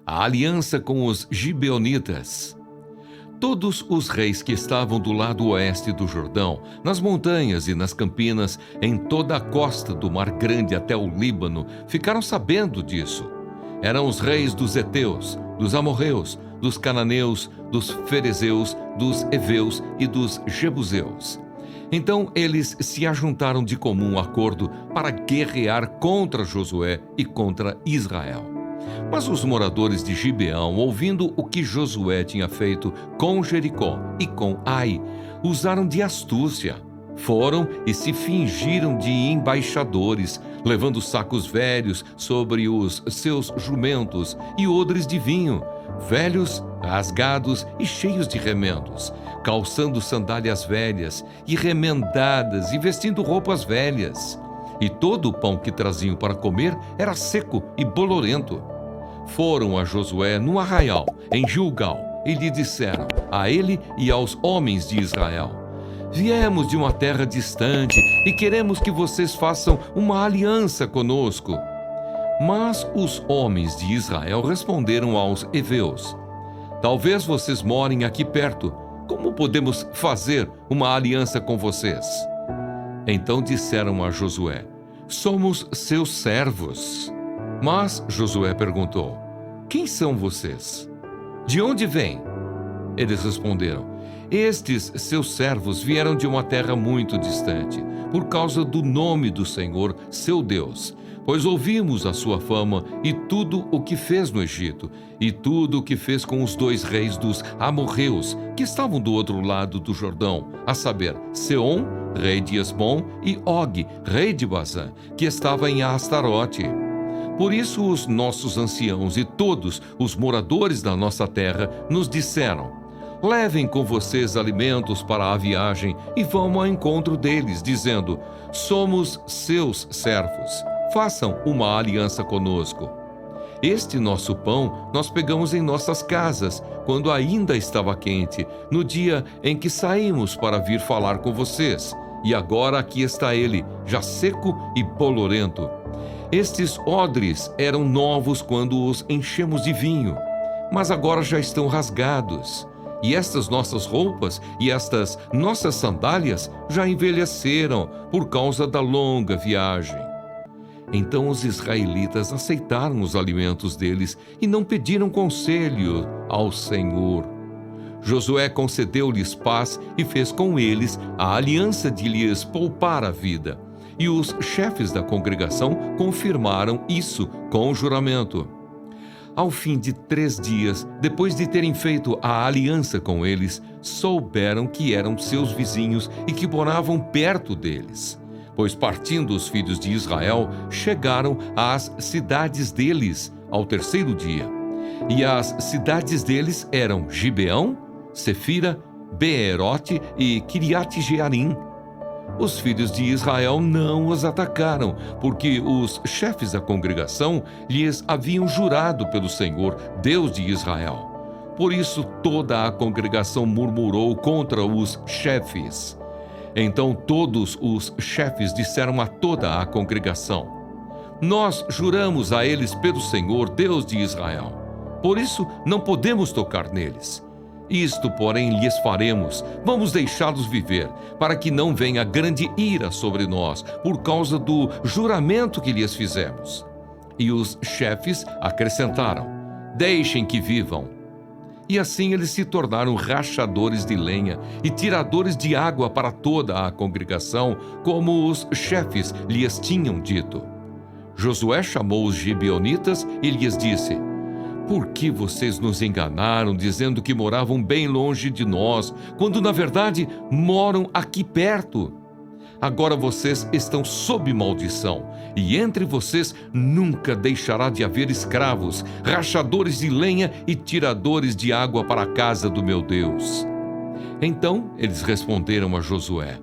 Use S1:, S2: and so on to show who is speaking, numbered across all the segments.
S1: a aliança com os gibeonitas. Todos os reis que estavam do lado oeste do Jordão, nas montanhas e nas campinas, em toda a costa do Mar Grande até o Líbano, ficaram sabendo disso. Eram os reis dos heteus, dos amorreus, dos cananeus, dos ferezeus, dos heveus e dos jebuseus. Então eles se ajuntaram de comum acordo para guerrear contra Josué e contra Israel. Mas os moradores de Gibeão, ouvindo o que Josué tinha feito com Jericó e com Ai, usaram de astúcia. Foram e se fingiram de embaixadores, levando sacos velhos sobre os seus jumentos e odres de vinho, velhos, rasgados e cheios de remendos, calçando sandálias velhas e remendadas e vestindo roupas velhas. E todo o pão que traziam para comer era seco e bolorento. Foram a Josué no arraial, em Gilgal, e lhe disseram, a ele e aos homens de Israel: viemos de uma terra distante e queremos que vocês façam uma aliança conosco. Mas os homens de Israel responderam aos heveus: talvez vocês morem aqui perto. Como podemos fazer uma aliança com vocês? Então disseram a Josué: somos seus servos. Mas Josué perguntou: quem são vocês? De onde vêm? Eles responderam: estes seus servos vieram de uma terra muito distante, por causa do nome do Senhor, seu Deus, pois ouvimos a sua fama e tudo o que fez no Egito, e tudo o que fez com os 2 reis dos amorreus, que estavam do outro lado do Jordão, a saber, Seom, rei de Esbom, e Og, rei de Bazã, que estava em Astarote. Por isso os nossos anciãos e todos os moradores da nossa terra nos disseram: levem com vocês alimentos para a viagem e vão ao encontro deles, dizendo: somos seus servos, façam uma aliança conosco. Este nosso pão nós pegamos em nossas casas, quando ainda estava quente, no dia em que saímos para vir falar com vocês. E agora aqui está ele, já seco e bolorento. Estes odres eram novos quando os enchemos de vinho, mas agora já estão rasgados. E estas nossas roupas e estas nossas sandálias já envelheceram por causa da longa viagem. Então os israelitas aceitaram os alimentos deles e não pediram conselho ao Senhor. Josué concedeu-lhes paz e fez com eles a aliança de lhes poupar a vida. E os chefes da congregação confirmaram isso com juramento. Ao fim de 3 dias, depois de terem feito a aliança com eles, souberam que eram seus vizinhos e que moravam perto deles. Pois partindo os filhos de Israel, chegaram às cidades deles ao 3º dia. E as cidades deles eram Gibeão, Sefira, Beerote e Kiriat-Jearim. Os filhos de Israel não os atacaram, porque os chefes da congregação lhes haviam jurado pelo Senhor, Deus de Israel. Por isso toda a congregação murmurou contra os chefes. Então todos os chefes disseram a toda a congregação: nós juramos a eles pelo Senhor, Deus de Israel. Por isso não podemos tocar neles. Isto, porém, lhes faremos: vamos deixá-los viver, para que não venha grande ira sobre nós, por causa do juramento que lhes fizemos. E os chefes acrescentaram: deixem que vivam. E assim eles se tornaram rachadores de lenha e tiradores de água para toda a congregação, como os chefes lhes tinham dito. Josué chamou os gibeonitas e lhes disse: por que vocês nos enganaram, dizendo que moravam bem longe de nós, quando na verdade moram aqui perto? Agora vocês estão sob maldição, e entre vocês nunca deixará de haver escravos, rachadores de lenha e tiradores de água para a casa do meu Deus. Então eles responderam a Josué: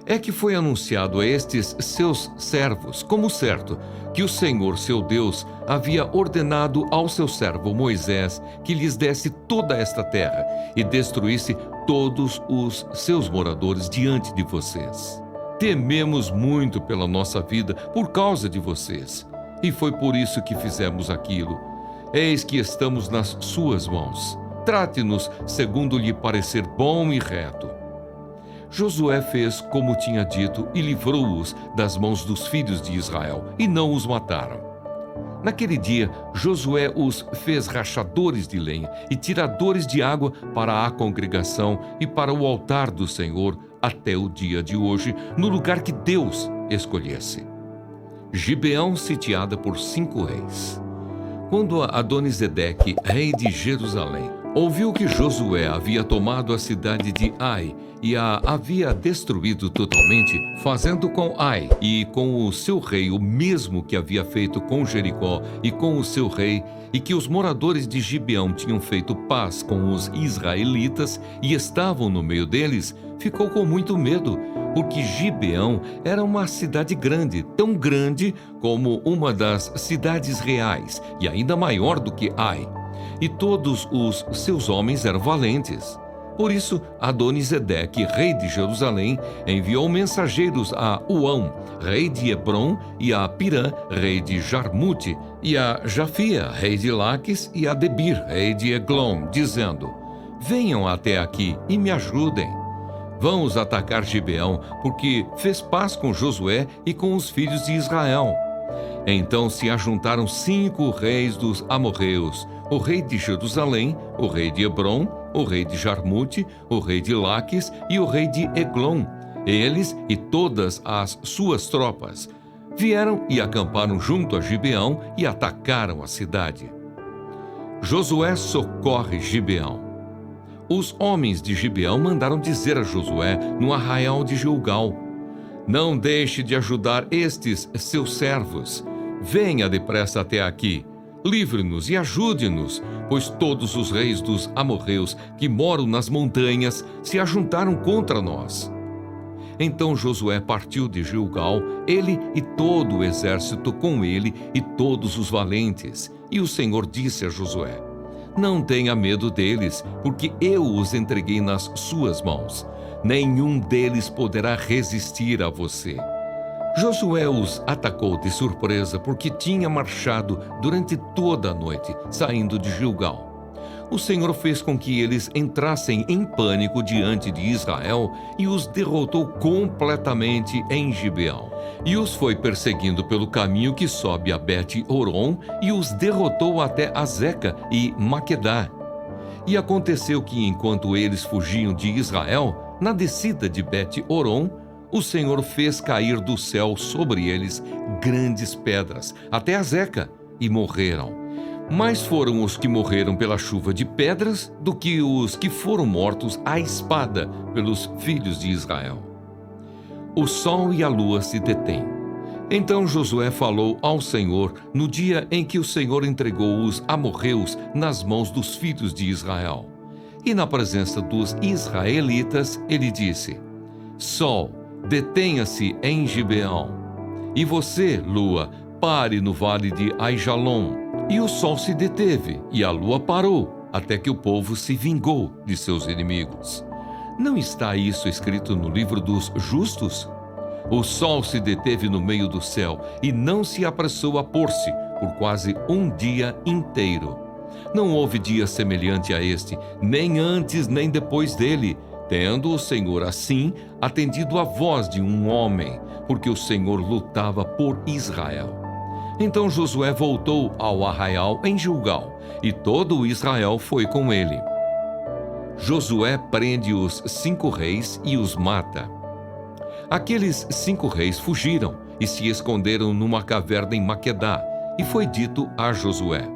S1: é que foi anunciado a estes seus servos, como certo, que o Senhor, seu Deus, havia ordenado ao seu servo Moisés que lhes desse toda esta terra e destruísse todos os seus moradores diante de vocês. Tememos muito pela nossa vida por causa de vocês, e foi por isso que fizemos aquilo. Eis que estamos nas suas mãos. Trate-nos segundo lhe parecer bom e reto. Josué fez como tinha dito e livrou-os das mãos dos filhos de Israel, e não os mataram. Naquele dia, Josué os fez rachadores de lenha e tiradores de água para a congregação e para o altar do Senhor até o dia de hoje, no lugar que Deus escolhesse. Gibeão sitiada por 5 reis. Quando Adonisedeque, rei de Jerusalém, ouviu que Josué havia tomado a cidade de Ai e a havia destruído totalmente, fazendo com Ai e com o seu rei o mesmo que havia feito com Jericó e com o seu rei, e que os moradores de Gibeão tinham feito paz com os israelitas e estavam no meio deles, ficou com muito medo, porque Gibeão era uma cidade grande, tão grande como uma das cidades reais, e ainda maior do que Ai. E todos os seus homens eram valentes. Por isso, Adonisedeque, rei de Jerusalém, enviou mensageiros a Uão, rei de Hebrom, e a Pirã, rei de Jarmute, e a Jafia, rei de Laques, e a Debir, rei de Eglon, dizendo: venham até aqui e me ajudem. Vamos atacar Gibeão, porque fez paz com Josué e com os filhos de Israel. Então se ajuntaram 5 reis dos amorreus, o rei de Jerusalém, o rei de Hebrom, o rei de Jarmute, o rei de Laques e o rei de Eglon. Eles e todas as suas tropas vieram e acamparam junto a Gibeão e atacaram a cidade. Josué socorre Gibeão. Os homens de Gibeão mandaram dizer a Josué no arraial de Gilgal: não deixe de ajudar estes seus servos. Venha depressa até aqui. Livre-nos e ajude-nos, pois todos os reis dos amorreus que moram nas montanhas se ajuntaram contra nós. Então Josué partiu de Gilgal, ele e todo o exército com ele e todos os valentes. E o Senhor disse a Josué: não tenha medo deles, porque eu os entreguei nas suas mãos. Nenhum deles poderá resistir a você. Josué os atacou de surpresa, porque tinha marchado durante toda a noite, saindo de Gilgal. O Senhor fez com que eles entrassem em pânico diante de Israel e os derrotou completamente em Gibeão. E os foi perseguindo pelo caminho que sobe a Bet-Horon e os derrotou até Azeca e Maquedá. E aconteceu que, enquanto eles fugiam de Israel, na descida de Bet-Horon, o Senhor fez cair do céu sobre eles grandes pedras, até Azeca, e morreram. Mais foram os que morreram pela chuva de pedras do que os que foram mortos à espada pelos filhos de Israel. O sol e a lua se detêm. Então Josué falou ao Senhor no dia em que o Senhor entregou os amorreus nas mãos dos filhos de Israel. E na presença dos israelitas, ele disse: sol, detenha-se em Gibeão. E você, lua, pare no vale de Aijalon. E o sol se deteve, e a lua parou, até que o povo se vingou de seus inimigos. Não está isso escrito no livro dos justos? O sol se deteve no meio do céu, e não se apressou a pôr-se, por quase um dia inteiro. Não houve dia semelhante a este, nem antes nem depois dele, tendo o Senhor assim atendido à voz de um homem, porque o Senhor lutava por Israel. Então Josué voltou ao arraial em Gilgal, e todo o Israel foi com ele. Josué prende os 5 reis e os mata. Aqueles 5 reis fugiram e se esconderam numa caverna em Maquedá, e foi dito a Josué: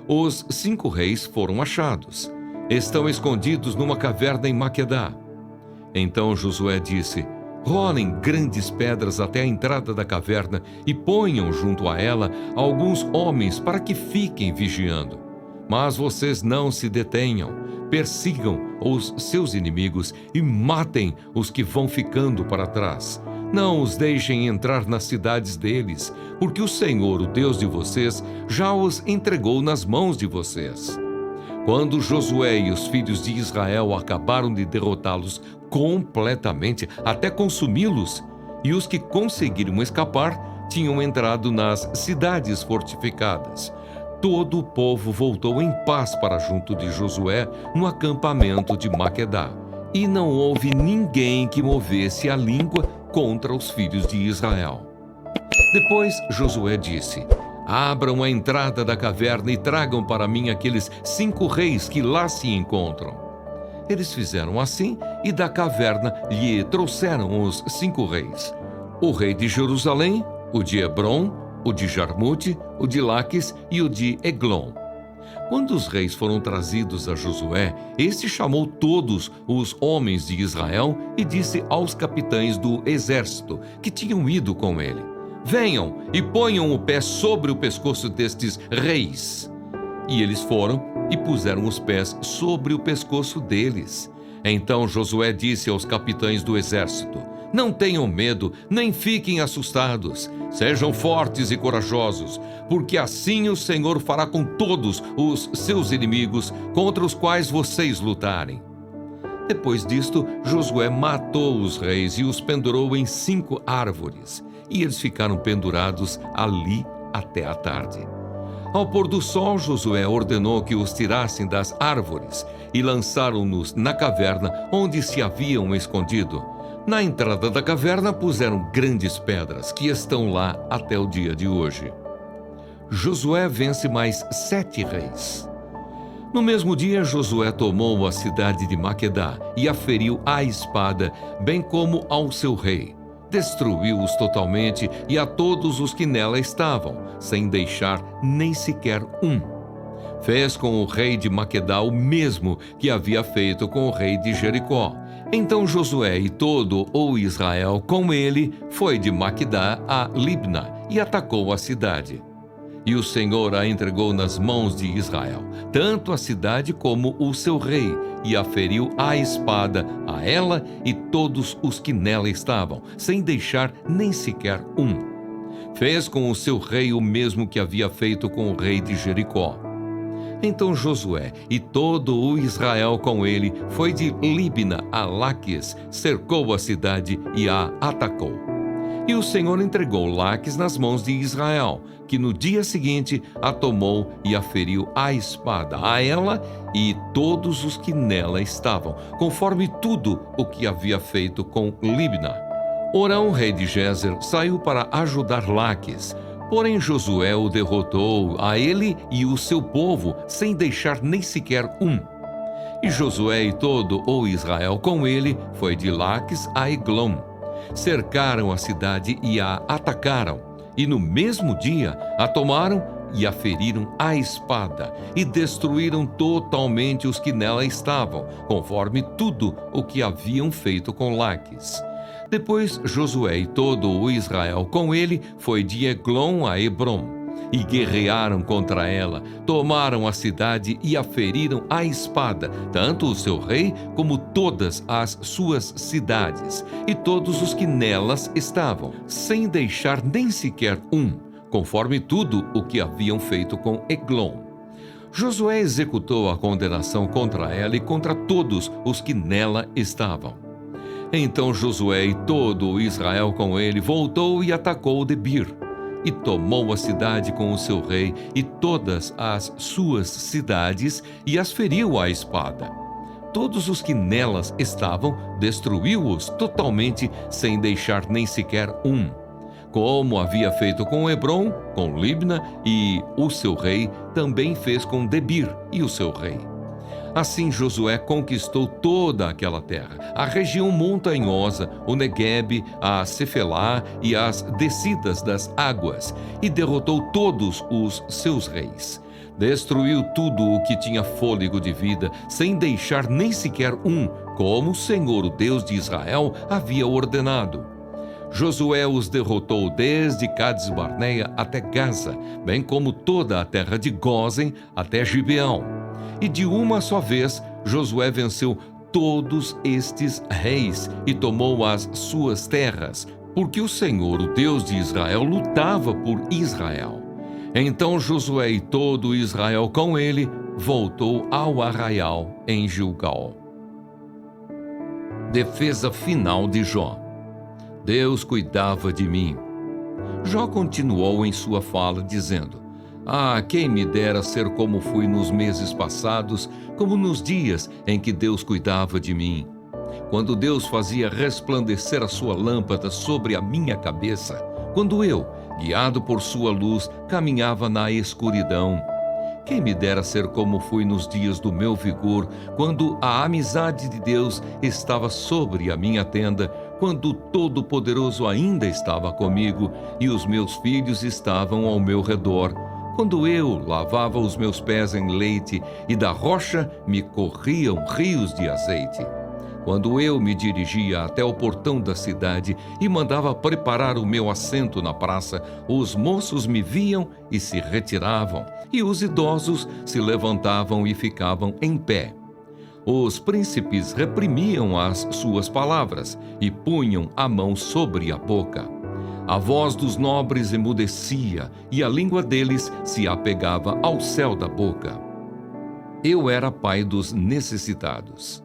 S1: os 5 reis foram achados. Estão escondidos numa caverna em Maquedá. Então Josué disse: rolem grandes pedras até a entrada da caverna e ponham junto a ela alguns homens para que fiquem vigiando. Mas vocês não se detenham, persigam os seus inimigos e matem os que vão ficando para trás. Não os deixem entrar nas cidades deles, porque o Senhor, o Deus de vocês, já os entregou nas mãos de vocês. Quando Josué e os filhos de Israel acabaram de derrotá-los completamente, até consumi-los, e os que conseguiram escapar tinham entrado nas cidades fortificadas. todo o povo voltou em paz para junto de Josué no acampamento de Maquedá, e não houve ninguém que movesse a língua contra os filhos de Israel. Depois Josué disse: abram a entrada da caverna e tragam para mim aqueles 5 reis que lá se encontram. Eles fizeram assim, e da caverna lhe trouxeram os 5 reis: o rei de Jerusalém, o de Hebrom, o de Jarmute, o de Laques e o de Eglon. Quando os reis foram trazidos a Josué, este chamou todos os homens de Israel e disse aos capitães do exército que tinham ido com ele: venham e ponham o pé sobre o pescoço destes reis. E eles foram e puseram os pés sobre o pescoço deles. Então Josué disse aos capitães do exército: não tenham medo, nem fiquem assustados. Sejam fortes e corajosos, porque assim o Senhor fará com todos os seus inimigos contra os quais vocês lutarem. Depois disto, Josué matou os reis e os pendurou em 5 árvores, e eles ficaram pendurados ali até a tarde. Ao pôr do sol, Josué ordenou que os tirassem das árvores e lançaram-nos na caverna onde se haviam escondido. Na entrada da caverna puseram grandes pedras que estão lá até o dia de hoje. Josué vence mais 7 reis. No mesmo dia, Josué tomou a cidade de Maquedá e a feriu à espada, bem como ao seu rei. Destruiu-os totalmente e a todos os que nela estavam, sem deixar nem sequer um. Fez com o rei de Maquedá o mesmo que havia feito com o rei de Jericó. Então Josué e todo o Israel com ele foi de Maquedá a Libna e atacou a cidade. E o Senhor a entregou nas mãos de Israel, tanto a cidade como o seu rei, e a feriu à espada, a ela e todos os que nela estavam, sem deixar nem sequer um. Fez com o seu rei o mesmo que havia feito com o rei de Jericó. Então Josué e todo o Israel com ele foi de Libna a Laques, cercou a cidade e a atacou. E o Senhor entregou Laques nas mãos de Israel, que no dia seguinte a tomou e a feriu à espada, a ela e todos os que nela estavam, conforme tudo o que havia feito com Libna. Orão, rei de Gézer, saiu para ajudar Laques. Porém Josué o derrotou, a ele e o seu povo, sem deixar nem sequer um. E Josué e todo o Israel com ele foi de Laques a Eglon. Cercaram a cidade e a atacaram, e no mesmo dia a tomaram e a feriram à espada, e destruíram totalmente os que nela estavam, conforme tudo o que haviam feito com Laques. Depois Josué e todo o Israel com ele foi de Eglon a Hebrom, e guerrearam contra ela, tomaram a cidade e a feriram à espada, tanto o seu rei como todas as suas cidades, e todos os que nelas estavam, sem deixar nem sequer um, conforme tudo o que haviam feito com Eglon. Josué executou a condenação contra ela e contra todos os que nela estavam. Então Josué e todo o Israel com ele voltou e atacou Debir, e tomou a cidade com o seu rei e todas as suas cidades, e as feriu à espada. Todos os que nelas estavam, destruiu-os totalmente, sem deixar nem sequer um. Como havia feito com Hebrom, com Libna e o seu rei, também fez com Debir e o seu rei. Assim Josué conquistou toda aquela terra, a região montanhosa, o Neguebe, a Cefelá e as descidas das águas, e derrotou todos os seus reis. Destruiu tudo o que tinha fôlego de vida, sem deixar nem sequer um, como o Senhor, o Deus de Israel, havia ordenado. Josué os derrotou desde Cades-Barneia até Gaza, bem como toda a terra de Gósen até Gibeão. E de uma só vez, Josué venceu todos estes reis e tomou as suas terras, porque o Senhor, o Deus de Israel, lutava por Israel. Então Josué e todo Israel com ele voltou ao arraial em Gilgal. Defesa final de Jó. Deus cuidava de mim. Jó continuou em sua fala, dizendo: Ah, quem me dera ser como fui nos meses passados, como nos dias em que Deus cuidava de mim. Quando Deus fazia resplandecer a sua lâmpada sobre a minha cabeça, quando eu, guiado por sua luz, caminhava na escuridão. Quem me dera ser como fui nos dias do meu vigor, quando a amizade de Deus estava sobre a minha tenda, quando o Todo-Poderoso ainda estava comigo e os meus filhos estavam ao meu redor, quando eu lavava os meus pés em leite e da rocha me corriam rios de azeite. Quando eu me dirigia até o portão da cidade e mandava preparar o meu assento na praça, os moços me viam e se retiravam, e os idosos se levantavam e ficavam em pé. Os príncipes reprimiam as suas palavras e punham a mão sobre a boca. A voz dos nobres emudecia e a língua deles se apegava ao céu da boca. Eu era pai dos necessitados.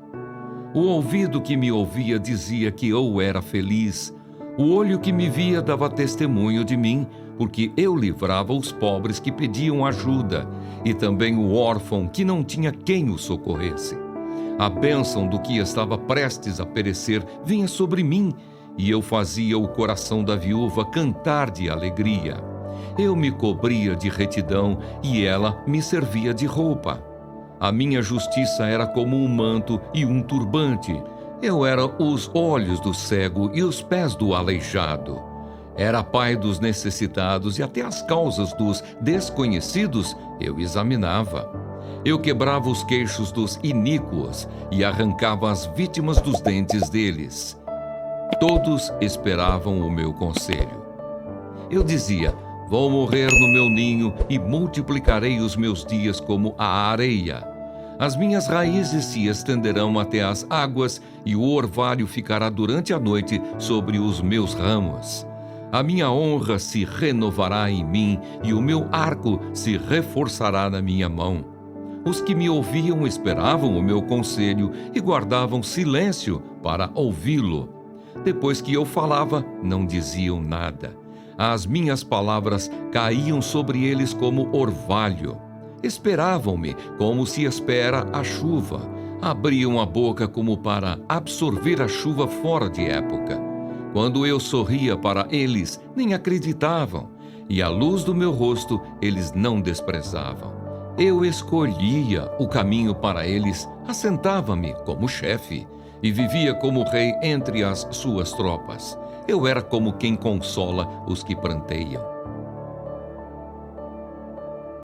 S1: O ouvido que me ouvia dizia que eu era feliz. O olho que me via dava testemunho de mim, porque eu livrava os pobres que pediam ajuda, e também o órfão que não tinha quem o socorresse. A bênção do que estava prestes a perecer vinha sobre mim, e eu fazia o coração da viúva cantar de alegria. Eu me cobria de retidão, e ela me servia de roupa. A minha justiça era como um manto e um turbante. Eu era os olhos do cego e os pés do aleijado. Era pai dos necessitados e até as causas dos desconhecidos eu examinava. Eu quebrava os queixos dos iníquos e arrancava as vítimas dos dentes deles. Todos esperavam o meu conselho. Eu dizia: vou morrer no meu ninho e multiplicarei os meus dias como a areia. As minhas raízes se estenderão até as águas e o orvalho ficará durante a noite sobre os meus ramos. A minha honra se renovará em mim e o meu arco se reforçará na minha mão. Os que me ouviam esperavam o meu conselho e guardavam silêncio para ouvi-lo. Depois que eu falava, não diziam nada. As minhas palavras caíam sobre eles como orvalho. Esperavam-me como se espera a chuva. Abriam a boca como para absorver a chuva fora de época. Quando eu sorria para eles, nem acreditavam, e a luz do meu rosto eles não desprezavam. Eu escolhia o caminho para eles, assentava-me como chefe, e vivia como rei entre as suas tropas. Eu era como quem consola os que pranteiam.